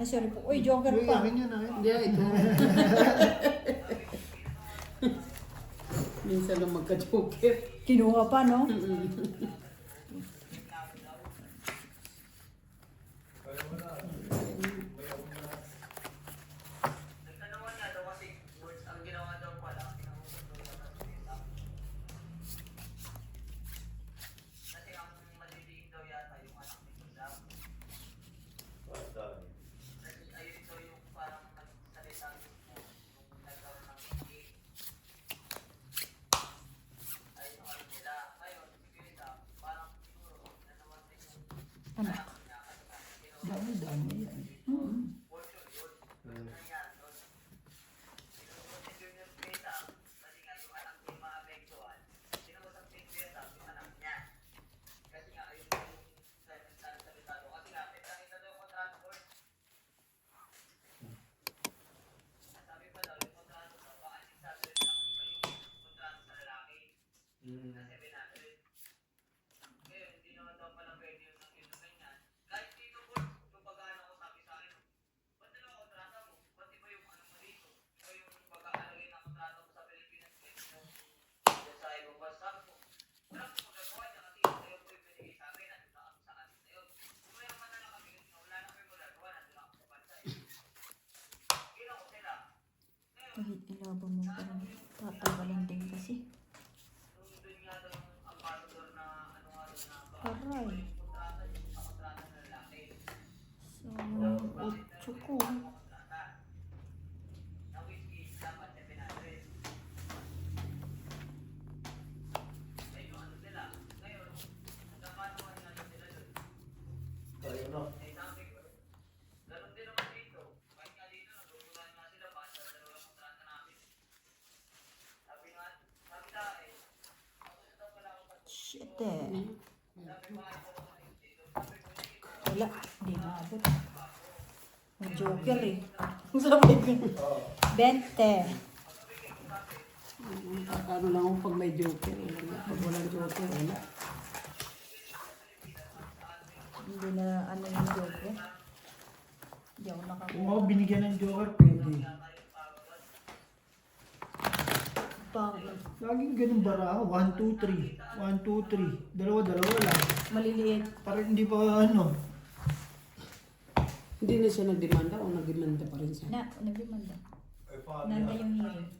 Ay, sorry po. Uy, joker Uy, pa. akin yun, akin. Hindi, ito. Minsan lang magka-joker. Kinuha pa, no? Anak. Dami yan. Kahit ilaban mo pa rin. Tatagalan din kasi. Aray. So, yung 8 ko. Tayo na. Shit eh. Wala. Hindi maabot. May joker eh. Sabi ko. 20. Ano lang ako pag may joker. Pag walang joker, wala. Hindi na ano yung joker. Hindi ako Kung nakakuha. ako binigyan ng joker, pwede. Bakit? Laging ganun bara ako. 1, 2, 3. 1, 2, 3. Dalawa lang. Maliliit. Parang hindi pa ano. Hindi na siya nagdemanda o nagdemanda pa rin siya. Na, nagdemanda. Nanda yung hearing.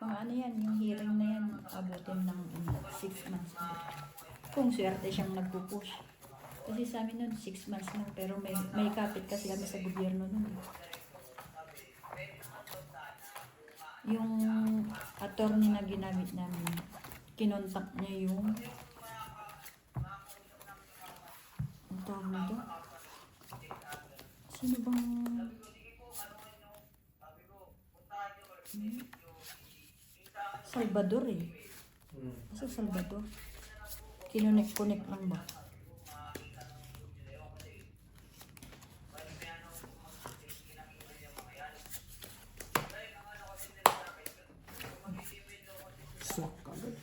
Mga ano yan, yung hearing na yan, abutin ng 6 months. Kung swerte siyang nagpupush. Kasi sa amin nun, 6 months lang, pero may kapit kasi kami sa gobyerno nun. Yung attorney na ginamit namin, kinontak niya yung ang tawag nito? Sino bang Salvador eh. Kasi Salvador. Kinonek-connect lang ba? Swak agad.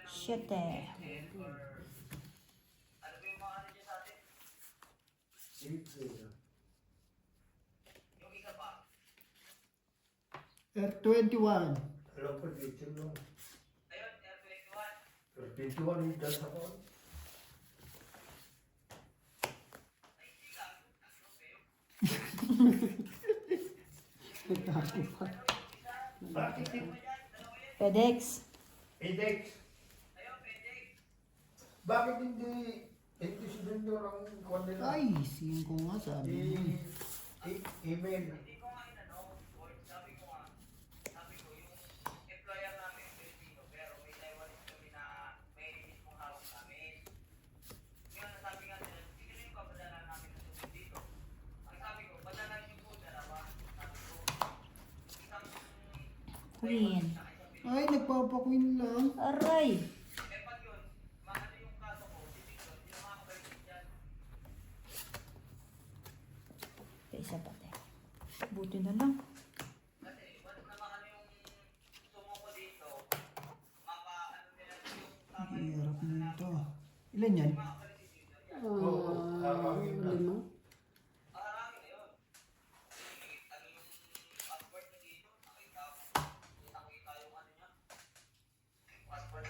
Shit eh. R21. Alam ko dito lang. Ayun, R21. R21 yung dyan ako. Nagtako pa. Bakit? FedEx. Index. Bakit hindi si vendor ang kuwan nila? Ay, sino ko nga sabi mo. Email. Queen. Ay, nagpapakwin lang. Aray. Isa pa tayo. Buti na lang. ganyan? Lima.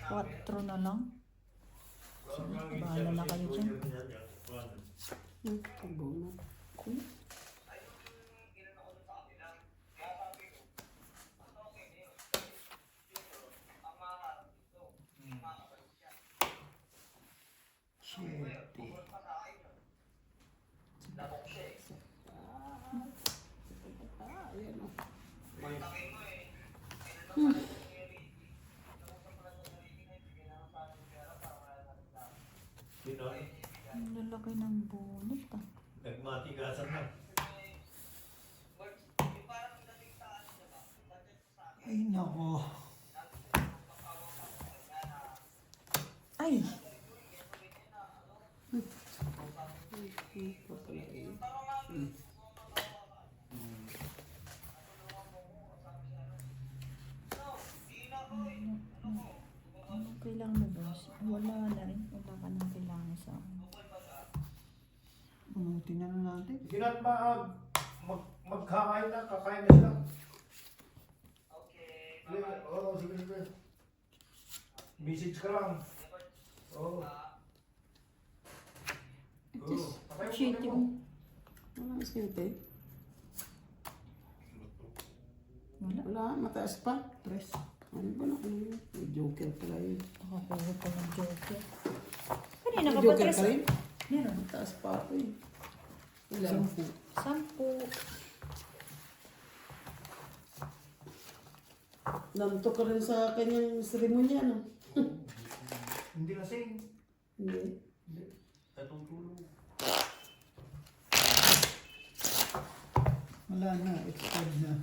Quattro na lang. Bahala na kayo dyan. Pagbuno. Siyete. Ayan o. Ang lalaki ng bunot ah. Nagmatigasan na. Ay, nako. Ay! Anong kailangan mo, boss? Wala na rin. Wala ka nang kailangan sa akin. Tingnan na natin. Sige na magkakain na, kakain na sila. Okay. Oo, sige, sige. Message ka lang. Oo. Patay mo, Shitty patay mo. mo. Wala siyete. Wala. Wala, mataas pa. Tres. Ano ba na? May joker pala yun. Nakakuha pa ng joker. Kanina May ka pa joker tres. ka rin? Meron. Mataas pa ako eh. Ilan? 10. Namto ka rin sa kanyang seremonya, no? Hindi lasing. Hindi. Hindi. Natutulog. Wala na. Expired na.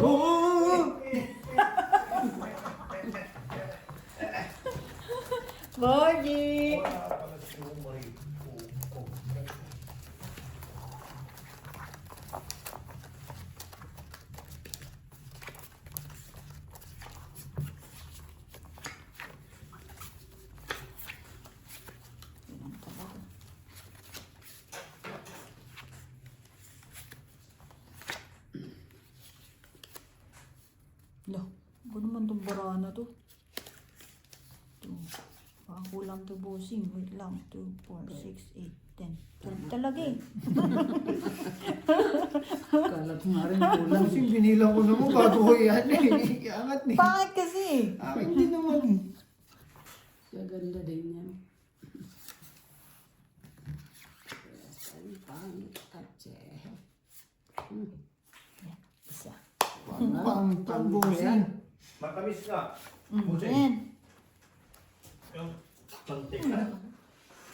Oo! Gorgie! Wala pala si Marie. Oo. Ilan talaga? Lah, ano naman itong barana to? Ito. Baka kulang to bossing. Wait lang. 2, 4, 6, 8, 10. 12 talaga eh. Kala ko nga rin kulang. Kasi binilang ko naman bago ko yan eh. Angat ni. Bakit kasi? Akin din naman eh. Gaganda din yan. Ang pangit katse. Isa. Pang bossing. Matamis nga. Yan. Yung santik na.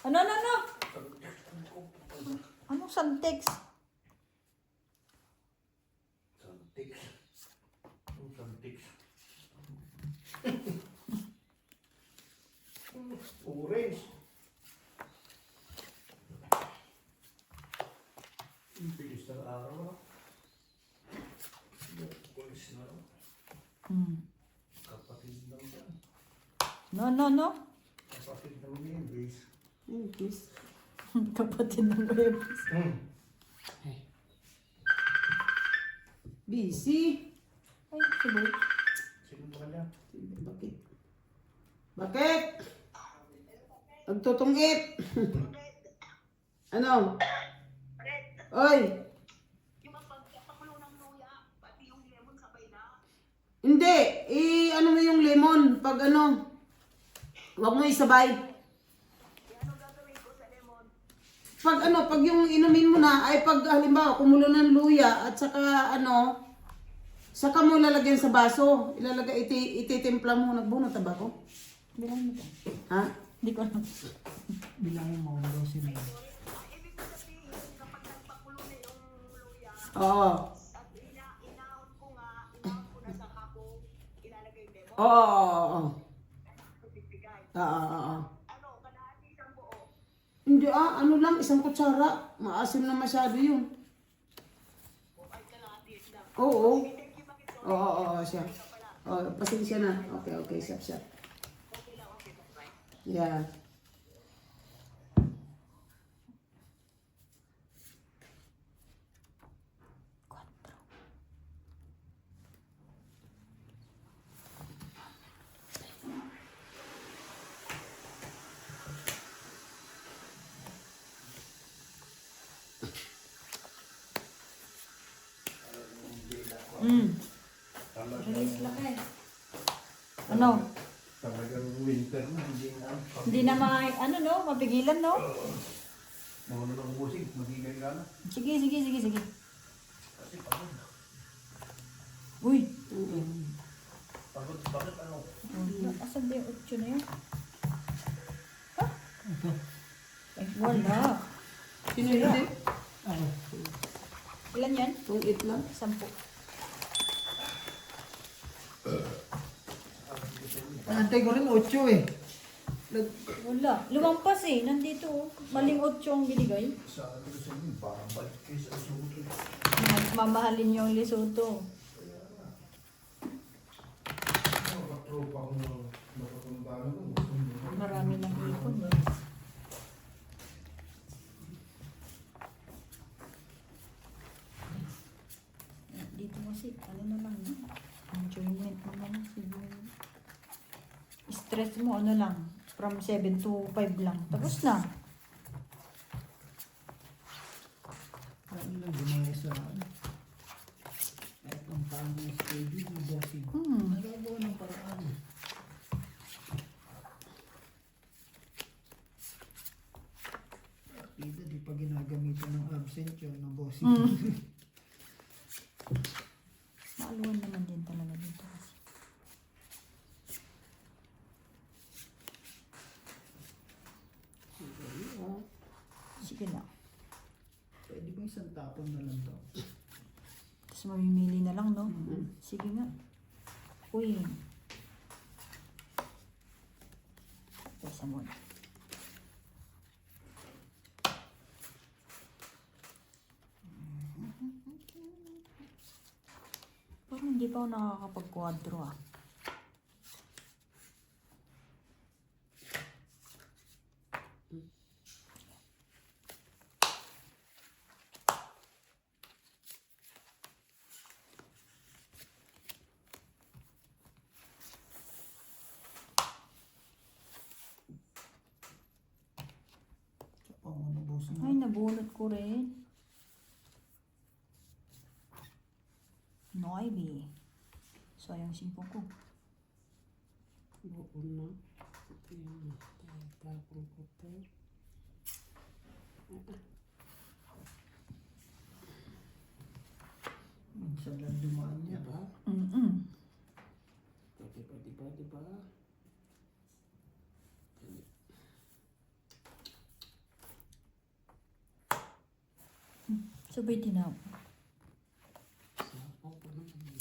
Ano? Anong santex? Santik. Yung santik. Orange. Ang bilis ng araw. Bilis na. Kapatid lang yan. No. Kapatid ng English. Kiss. Kapatid ng bebes. Busy. Ay, sabay. Sino ba kanya? Bakit? Bakit? Nagtutungit. Ano? Oy. Hindi. Ano mo yung lemon? Pag ano? Huwag mo isabay. Pag ano, pag yung inumin mo na, ay pag halimbawa kumulo ng luya at saka ano, saka mo lalagyan sa baso. Ilalagay, ititimpla mo. Nagbunot na ba ako? Bilang mo ba? Ha? Hindi ko alam. Bilangin mo ang bossing mo. Oo. Oo. Oo. Hindi ano lang, isang kutsara. Maasim na masyado yun. Oo. Oo, siya. Oh, pasensya na. Okay, siap. Yeah. Release lang eh. Ano? Talagang winter na, hindi na. Hindi na ano no, mapigilan no? Mga nang musik, magiging gana. Sige. Uy! Pagod, bakit ano? Asan ba yung 8 na yun? Ha? Ay, wala. Sino hindi? Ako. Ilan yan? Kung itlang. 10. Antay ko rin 8 eh. Wala. Lumampas eh. Nandito oh. Maling 8 ang binigay. Sabi ko sa inyo, parang balik kayo sa suto. Mas mamahalin yung Lesotho. Tropa ko na makapuntahan ko. Marami ng ipon. Dito kasi, ano na lang, no? Enjoyment mo naman siguro. Stress mo, ano lang, from 7 to 5 lang. Tapos na. Ano lang gumaya sa kahit ang pangit ng schedule mo bossing. Nagagawa ng paraan. Partida, di pa ginagamitan ng absent yun ng bossing. Maaluan naman din talaga dito kasi. Sige na. Pwede ba isang tapon na lang to? Tapos mamimili na lang, no? Sige nga. Uy. Pesa muna. Parang hindi pa ako nakakapag-quadro ah. Sa panguno bossing. Ay, nabunot ko rin. Noibi. Sayang simpong ko. Buo na. Ayan. Tapon ko to. Minsan lang dumaan niya. Diba? Diba? Sabay tinaw. Sapaw pa naman.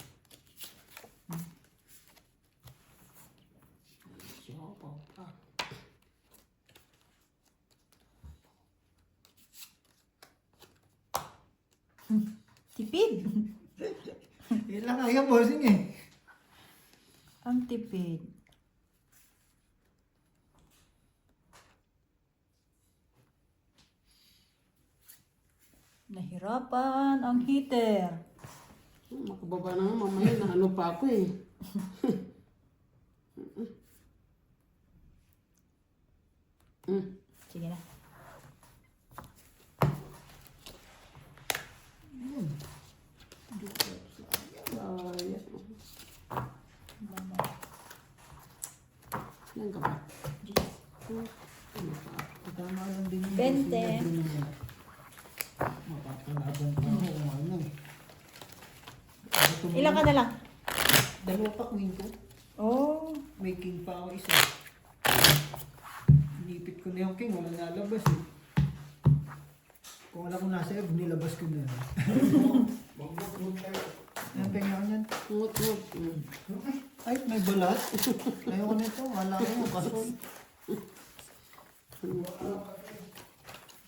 Sapaw pa. Tipid. Ilan kaya bossing eh. Ang tipid. Nahirapan ang heater. Makababa na nga mamaya na ano pa ako eh. Sige na. Kaya. Mama. Yan ka ba? Diyos. Tama lang din yung 20. Mapapalaban pa ako kung ano eh. Ilan ka na lang? Dalawa pa queen ko. Oh. May king pa ako isa. Inipit ko na yung king, wala nalabas eh. Kung wala kong nasa F, nilabas ko na. Magbukbuk tayo. Yan, penga ko yan. Ngut. Ay, may balat. Ayoko nito, wala ko yung kasol.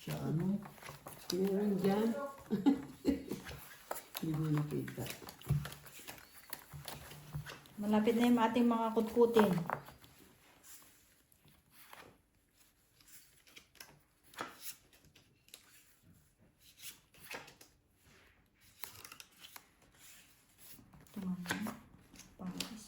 Siya ano? Meron dyan. Hindi mo nakita. Malapit na yung ating mga kutkutin. Ito nga, pangis.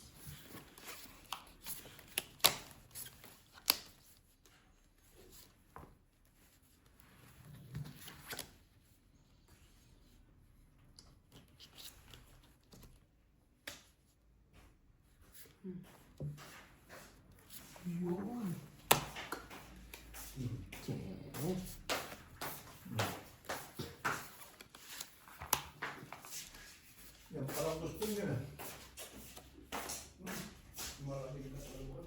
Yun. Yes. Yan parang gusto niya na. Malapit na sa lugar.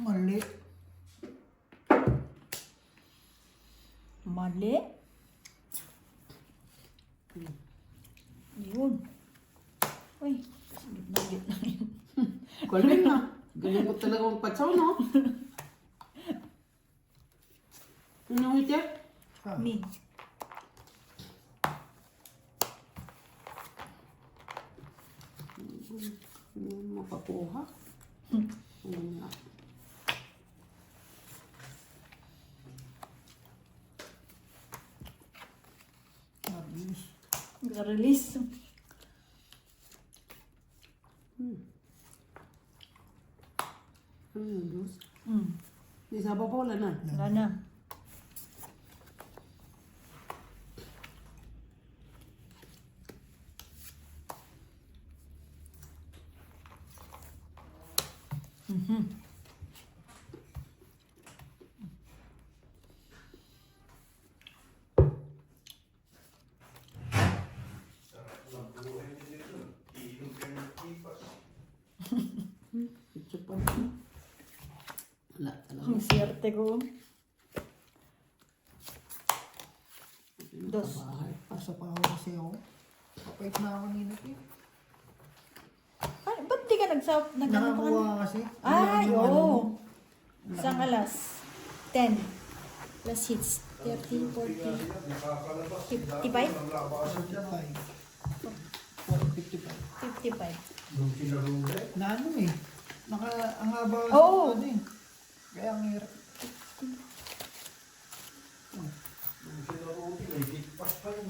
Mali. Mali. Yun. Uy, gitna yun. Galing na. Galing ko talaga magpatsaw, no? Ano ito? Ah, Me. Makakuha. Ano nga. mabilis. Release. Ano yun, Diyos? Mm. Di sabaw pa wala na. Wala na. Mhm. Ito pa. Wala talaga. Ang swerte ko. Dos. Bahay. Asa pa ako kasi ako. Kapait na ako nila eh. Ano, ba't di ka nagano pa Nakakuha ka kasi. Ay, Yung ano, oo. Isang alas. 10. Plus hits. 30, 40, 55? 45. 45. 55. Nung sinarunde, Na ano eh. Ang haba kasi Oo. ano eh. Kaya ang hirap. nung sinarunde, may higpas pa yun.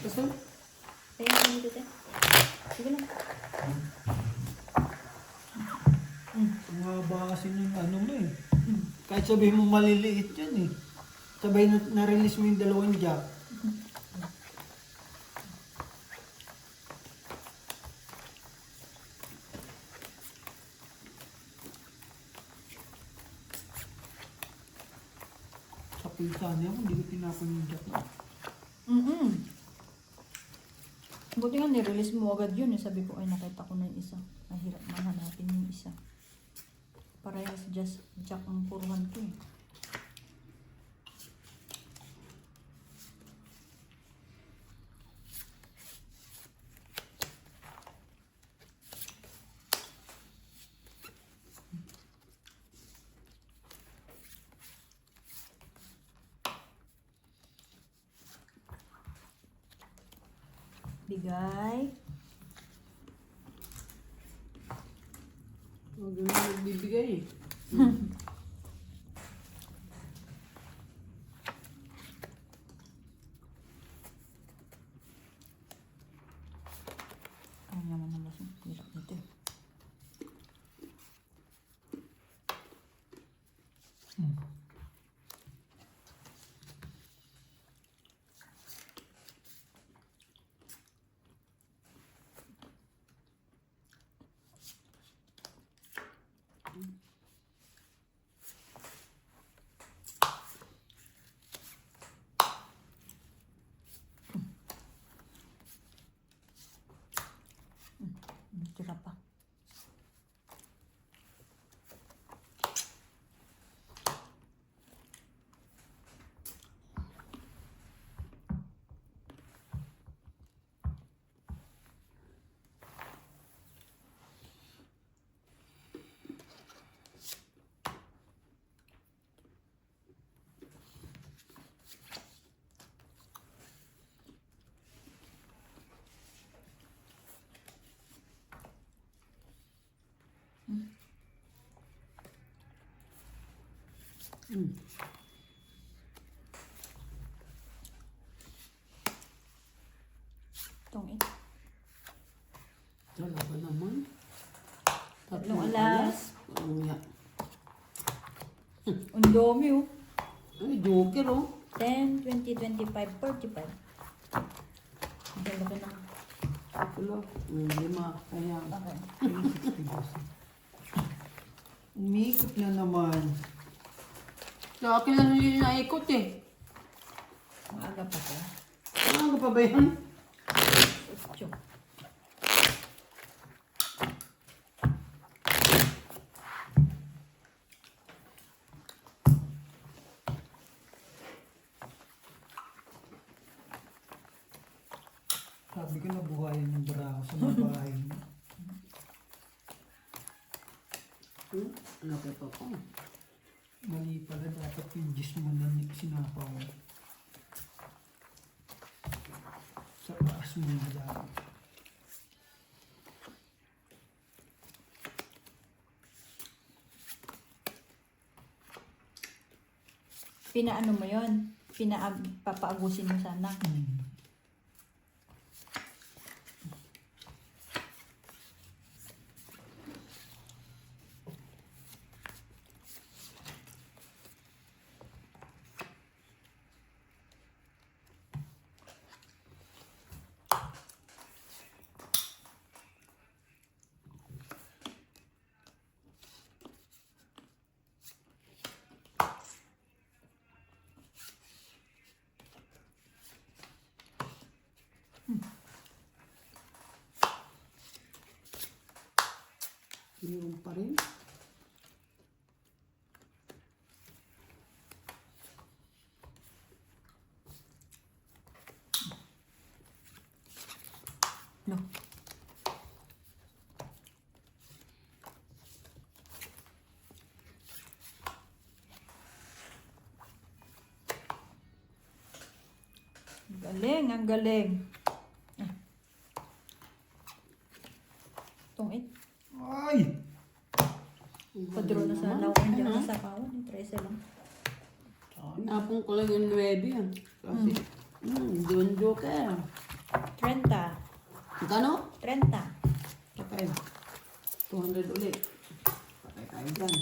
Basta, Ayun, ayun dito. Sige lang. Ang haba kasi ng ano mo eh. Kahit sabihin mo maliliit yan eh. Sabay na-release mo yung dalawang jack. Sa pisa niya, hindi ko tinapon yung jack. Mm-mm. Buti nga nirelease mo agad yun. Sabi ko, ay nakita ko na yung isa. Mahirap man hanapin yung isa. Parehas just jack ang puruhan ko eh. Bigay. huwag na nagbibigay eh. Ano naman ang lasong? Hirap nito eh. Tira pa. Hmm. Tungit. Talaga naman. Tatlong alas. Ano yan? Ang dami oh. Ay, joker oh. 10, 20, 25, 45. Dalawa na. Wala. Lima. Kaya. Okay. 360 boss. Umikot na naman. Sa akin lang hindi naikot eh. Maaga pa to. Ano pa ba yan? Ocho. Sabi ko na buhayin yung barako sa mga bahay niyo. Ano pa pa ko? Mali pala, dapat yung gis mo na sinapaw. Sa taas mo na dapat. Pinaano mo yon? Papaagusin mo sana. Meron pa rin. No. Galing, ang galing. Ah. Tungit. Ay! Padro na sa lawan dyan sa kawan. 13 lang. Inapong ko lang yung 9 yan. Kasi, doon joker. 30. Magkano? 30. Patay. 200 ulit. Patay tayo dyan.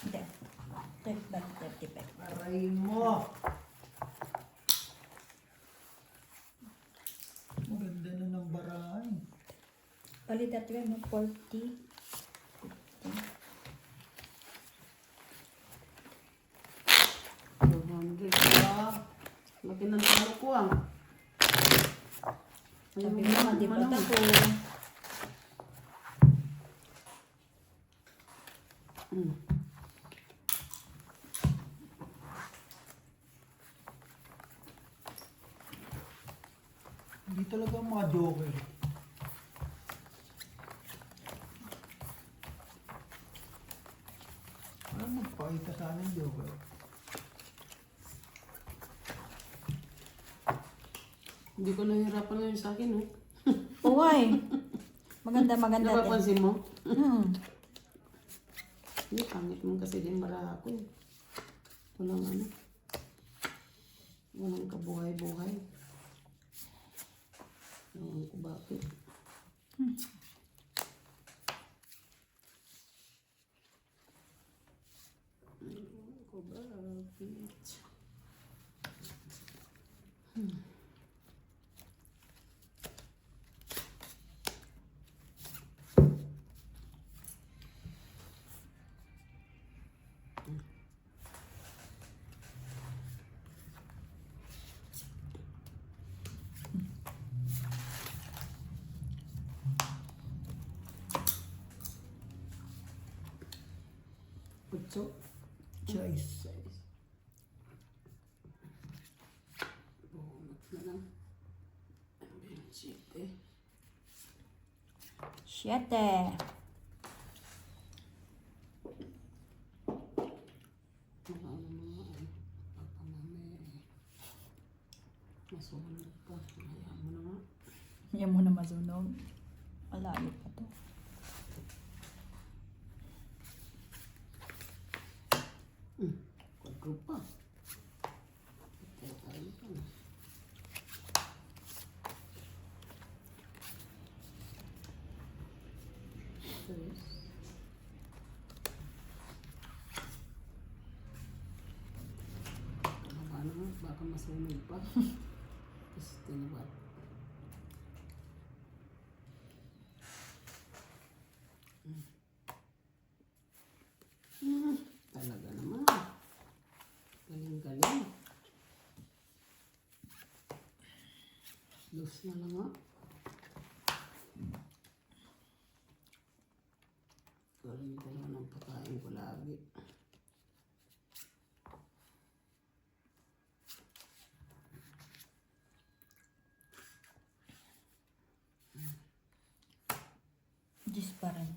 Hindi. 35. Aray mo! Maganda na ng barahay. Palitat ko no? 40. 200. Laki ng talo ko ah. Sabi mo, hindi pa ako. Hindi talaga ang mga joker. Ano magpakita sana yung joker? Hindi ko nahirapan ngayon sa akin oh. Uway. Maganda din. Napapansin mo? Hmm. Hindi, pangit mo kasi din bara ako eh. Walang ano. Walang kabuhay-buhay. Ewan ko bakit. Ewan ko bakit. Putso. Choice. Bunot na lang. 27. 7. Masunog pa. Hayaan mo na nga. Yan mo na masunog. Malayo pa to. Ko pa. Tayo pa. Tres. Baka naman, baka masunog pa. Still what? Talaga naman. Galing-galing. Loose na lang nga. Galing ko na ng pakain ko lagi. Diyos pa rin.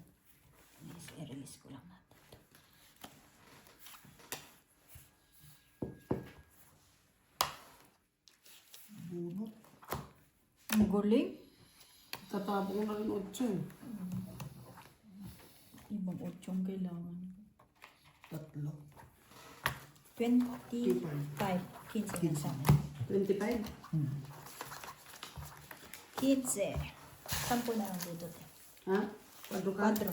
I-release ko lang natin ito. Bunot. Ang galing. Tatapon ko na rin 8. Ibang 8 kailangan. 3. 25. 15 na sa akin. 25? 15. 10 na lang dito. Ha? Pado ka? 4.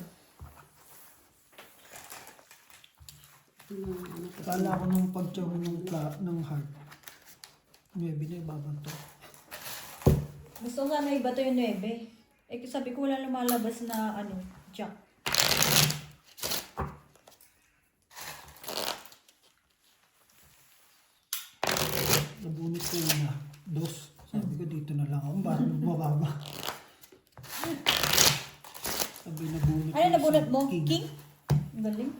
Kala ko nung pagtsaw ng heart. 9 na ibabanto. Gusto ko sana iba to yung 9. Eh, sabi ko wala lumalabas na jack. Nabunot ko na. 2. Sabi ko dito na lang ako. Parang mababa. Sabi nabunot Ano ko nabunot sa mo? King? Ang galing.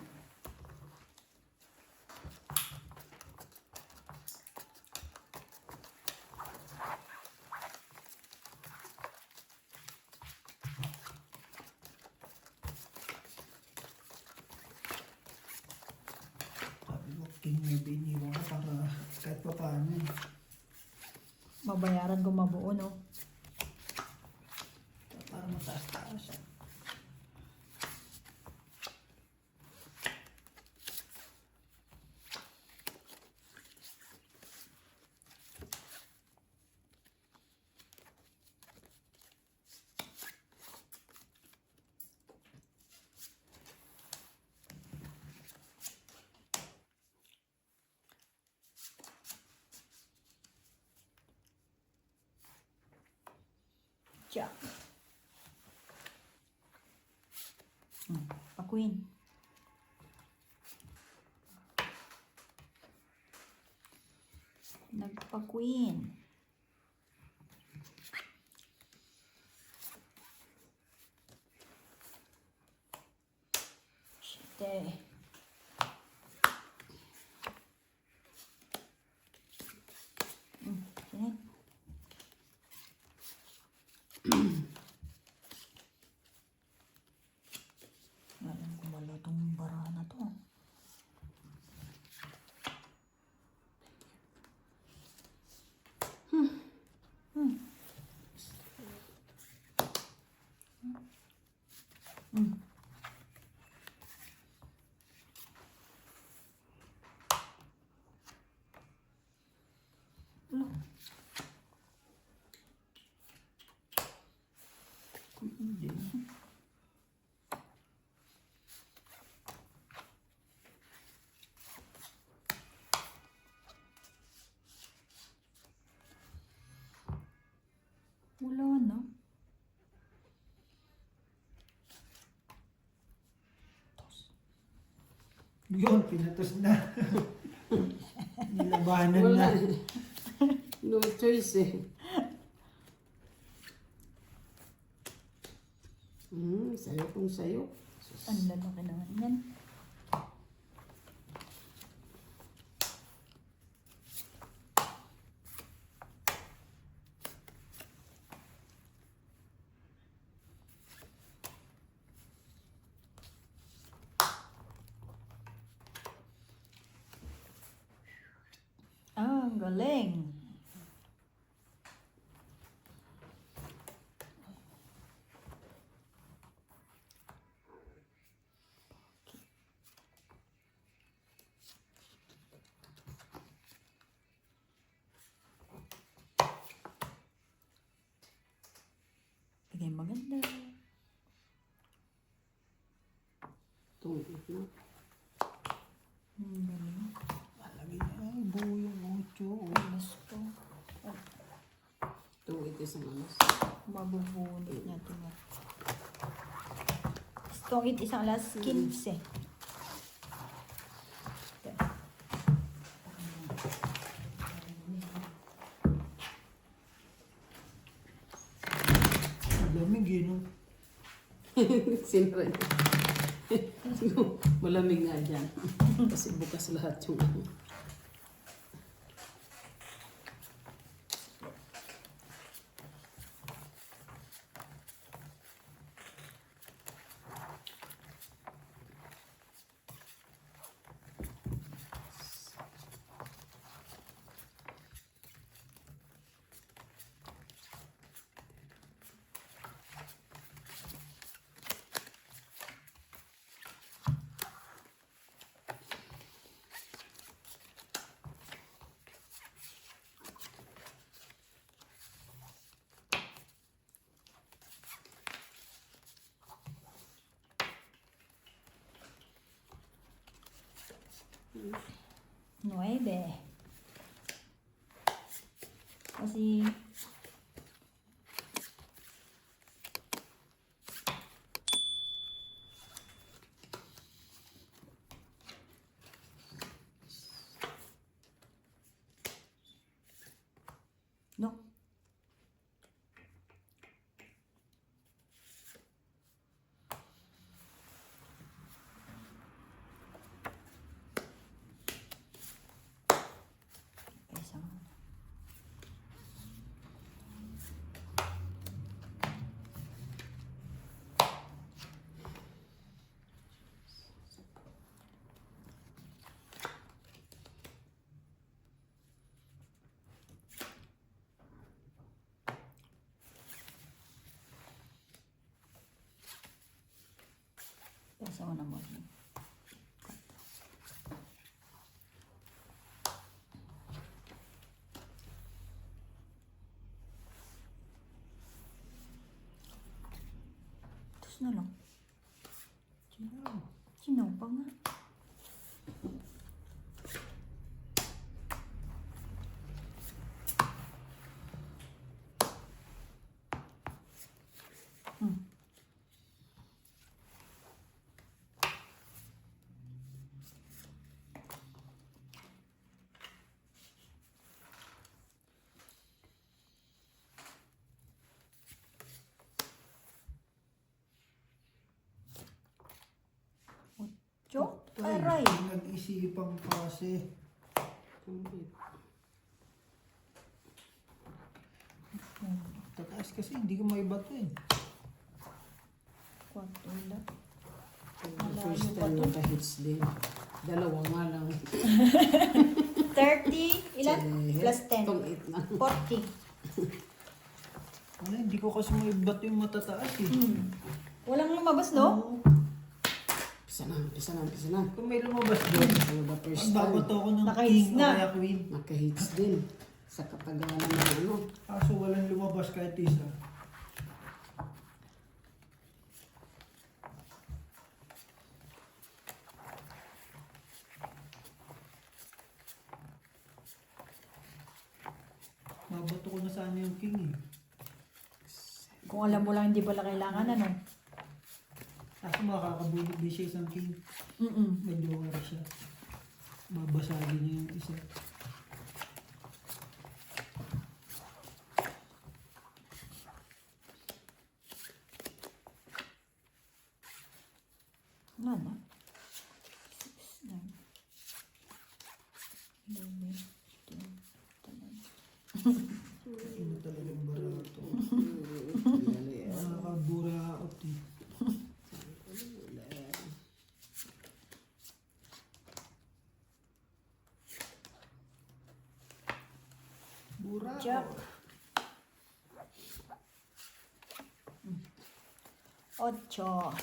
Sabi ko, king maybe iniwan ko para kahit pa paano. Mabayaran ko mabuo, no? Para mataas-taas. Jack. Pa-queen. Nagpa-queen. Shite. Sinin. Alam ko wala tong barahan na to. Ano? Hindi. Wala na. Yun, pinatos na. Nilabanan Wala. na. No choice eh. Sayo kung sayo. Ang lalaki naman yan. Ah, ang galing. maganda. Itong ito. Galing. Alagay na, ay, buo yung 8. Alas ko. Itong ito sa manas. Mabubunot niya ito nga. Itong isang alas 15. Lamig eh, no? Sinira niya. Malamig nga dyan. Kasi bukas lahat yung ano. Nueve. Kasi no. Isang Pesa mo na mo. Tapos na lang. Sinaw pa nga. Jo, aray. Nag-isipang kasi. Tataas kasi, hindi ko maibato eh. Kwarto lang. First time naka-hits din. Dalawa nga lang. 30, ilan? Plus 10. Itong 8 na. 40. Ano, hindi ko kasi maibato yung matataas eh. Walang lumabas, no? Oo. Pisa na. Kung may lumabas doon, So, the first ang time, babato ko ng Naka-hits king o na. kaya queen. naka-hits din. Sa katagalan ng ano. Kaso walang lumabas kahit isa. Mabato ko na sana yung king eh. Kung alam mo lang, hindi pala kailangan, ano? Kaso makakabulog din siya isang king. Medyo wala siya. Babasagin niya yung isa. Wala na. 6, 9, 11, 12, 13. Ano talagang barato. Nakakaburaot eh. Buraot. Jack. 8.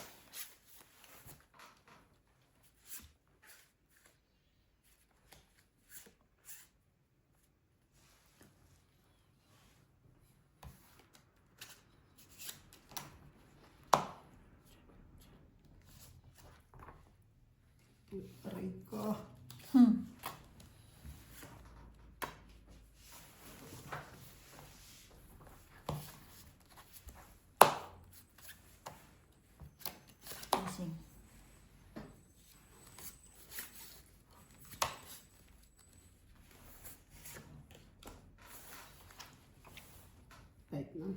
Aray ka. Hmm. Lasing. Right na.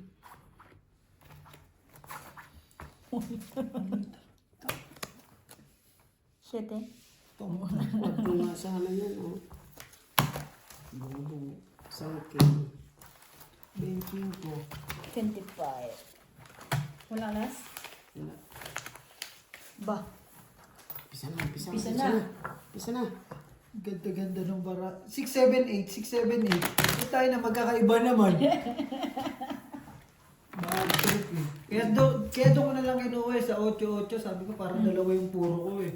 Siyete. Tama. Huwag mo nga sana yan, oh. Bobo. Sangkin. Benching ko. 25. Wala last? Wala. Ba? Pisa na, pisa na. Pisa Pisa na. na. Pisa na. Ganda-ganda ng bara. 678, 678. Ito tayo na magkakaiba naman. Bad trip eh. Kaya doon ko na lang kinuha eh, sa 8-8. Sabi ko parang dalawa yung puro ko eh.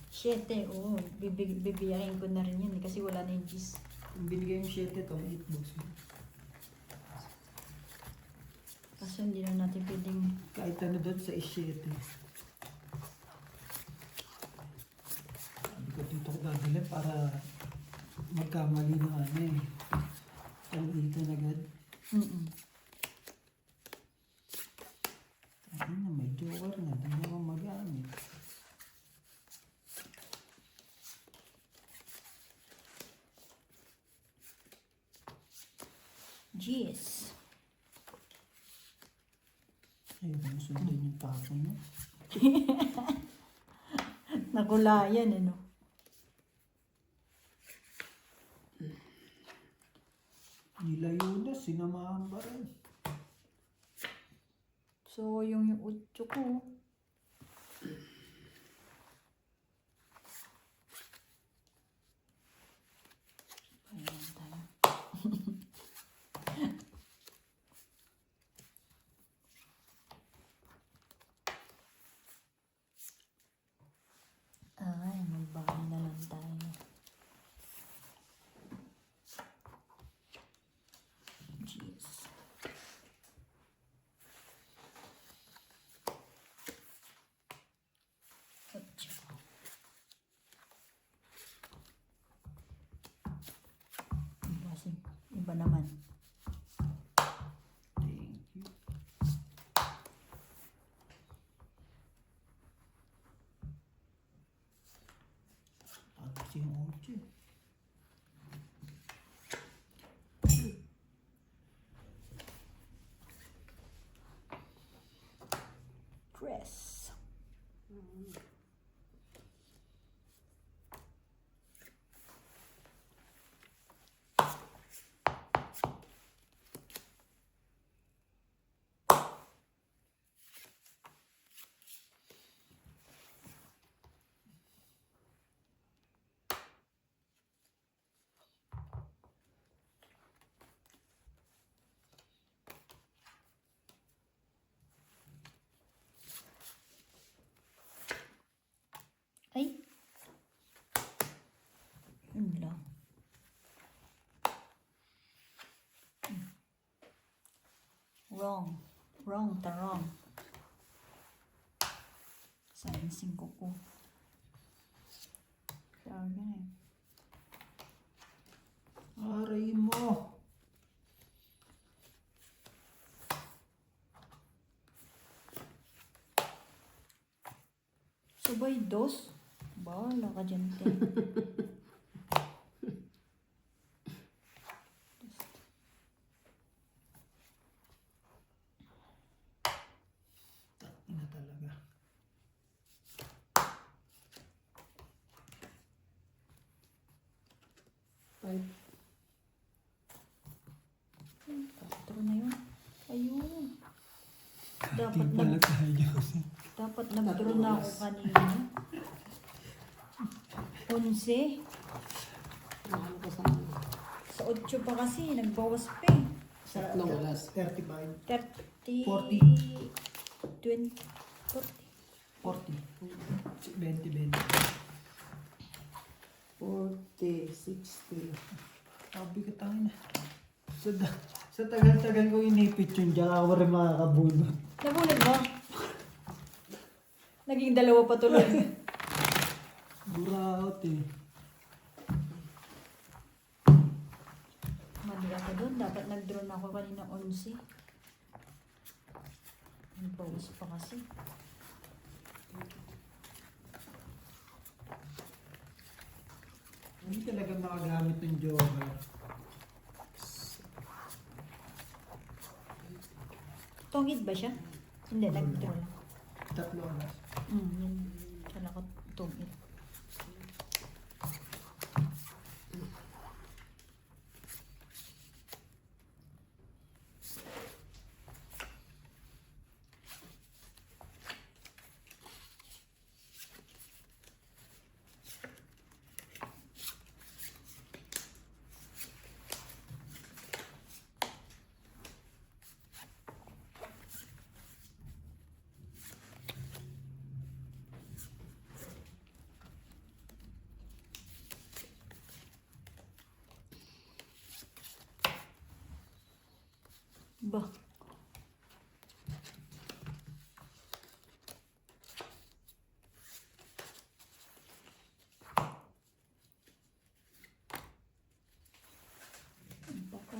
7. Oo. Bibiyahin ko na rin yun eh, kasi wala na yung cheese. Yung binigay yung 7 to, 8 bucks. Kaso hindi na natin pwedeng... Kahit ano doon sa 7. Sabi ko dito ko dadalhin para magkamali na ano eh. Palitan agad. Mm-mm. Ano na, may joker na. Di na ako magamit. Cheese. Ayun, sundan yung tapo niya. Nagulayan eh, no? Nilayo na, sinamahan pa rin. So, yung 8 ko. Ayan tayo. Ay, magbahay na lang tayo. Jeez. Iba naman. Thank you. Tapos yung 8. Dress. Ay. Yun lang. Wrong. Wrong, tarong. Sayang ko. Kaya ganun. Aray mo. Sabay dos. Bahala ka dyan, te. Ina talaga. Five. 4 na yun. Ayun. Dapat Di pala tayo. dapat nag-draw na ako kanina. 11. Ano ka sa Sa 8 pa kasi, nagbawas pa eh. Sa Tatlong oras. 35. 30. 40. 20. 40. 40. 20. 40, 60. Sabi ko tayo na. Sa tagal-tagal ko inipit yun, diyan ako rin makakabunot. Nabunod ba? Naging dalawa pa tuloy. Buraot eh. Mali ako doon. Dapat nag-drone ako kanina 11. Ang pawis pa kasi. Hindi talaga makagamit ng joker. Tungid ba siya? Hindi, nag-drone. Tatlo oras. Yun. Kala ko tungid. Ba? Ano pa pa?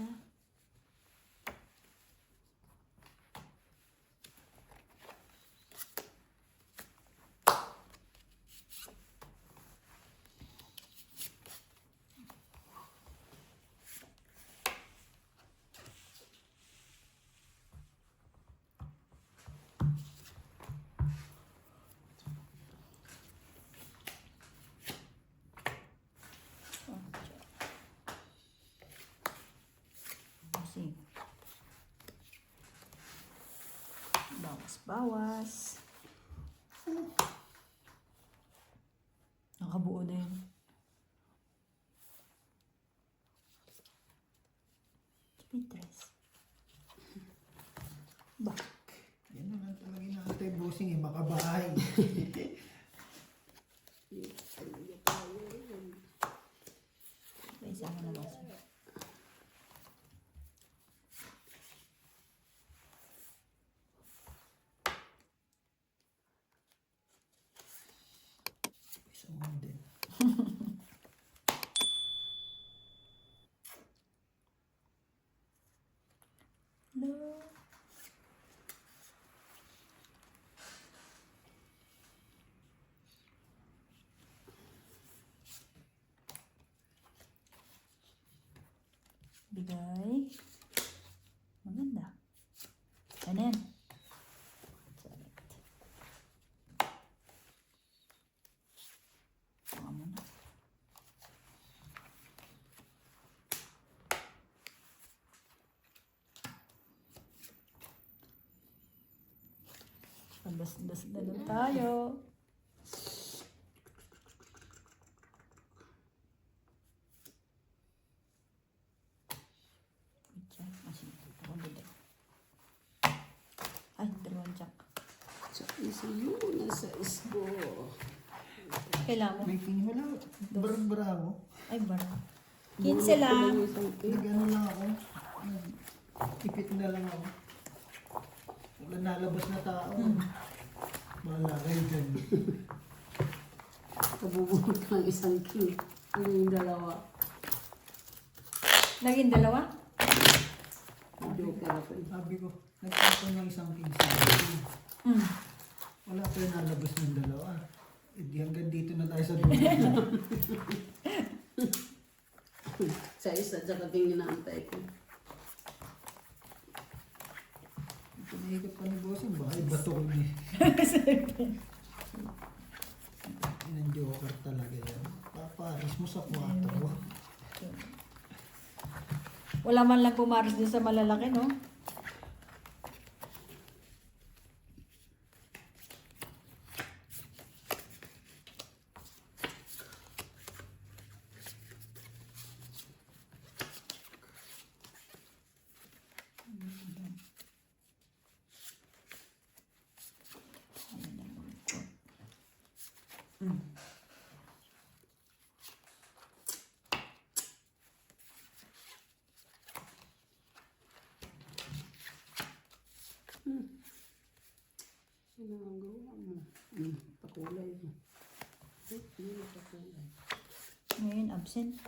Kasi bawas-bawas. Nakabuo na yun. Pinterest. Ba? Yan na lang talaga inaantay bossing eh. Makabahay. May isa mo na boss. Isang mo din. No. Bigay. Maganda. Ano yan? Select. Baka mo na. Pagdas-das na lang tayo. Kasi ako dito. Ay, dalawang jack. Sa isa yun, nasa isgo. Kailangan mo. May king wala. Bravo. Ay, bara. 15 lang. Nag-ano lang ako. Nag-ipit na lang ako. Wala nalabas na tao. Bahala kayo dyan. Kabubunot ng isang king. Ano yung dalawa? Naging dalawa? Joker ako eh. Sabi ko, nagtapon ng isang king sa akin. Mm. Wala pa yung nalabas ng dalawa. Eh di hanggang dito na tayo sa dulo. Sa isa, tsaka king inaantay ko. Pinaikot pa ni bossing, baka ibato ko niya. Yan ang joker talaga yan. Paparis mo sa 4. Wala man lang pumaris din sa malalaki, no? Sino ang gawa mo? nagpakulay. Ay, hindi nagpakulay. Ngayon, absent.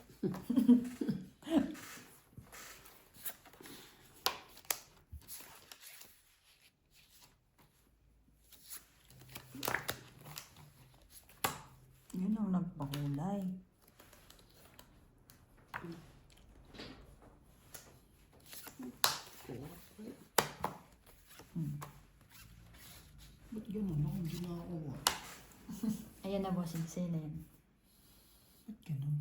Yun ang nagpakulay. Ba't ganun ako? Hindi na ako. Ayan na, bossing sinin. Ba't ganun?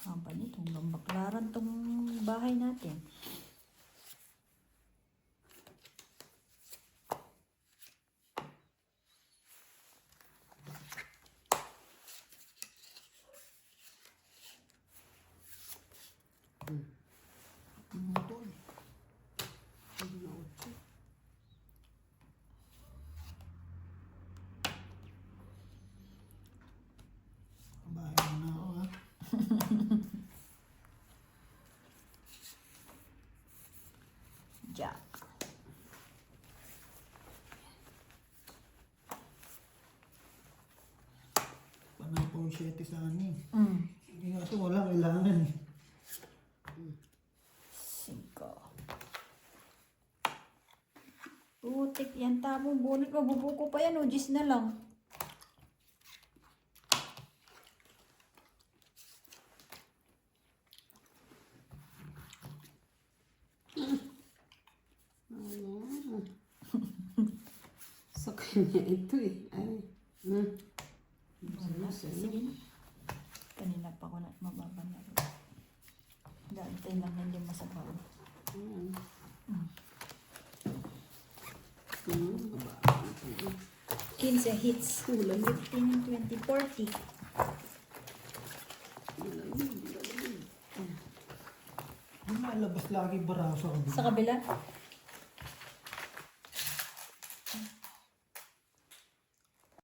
Haba nito, hanggang baklaran tong bahay natin. Ano to? Hindi na ako. Bahay na ako ha. Jack. Panay po 7 sa anin. Mm. Hindi nga ito wala kailangan eh. 5. Putik yan, tamong bunot, mabubuko pa yan, o, 10 na lang. Ano? Sa kanya ito eh. Ay. Wala. Sige na. Kanina pa ko na mababa na rin. Dantay lang hindi masabaw. 15 hits. 15, 20, 40. Lumalabas lagi baraso ako. Sa kabila,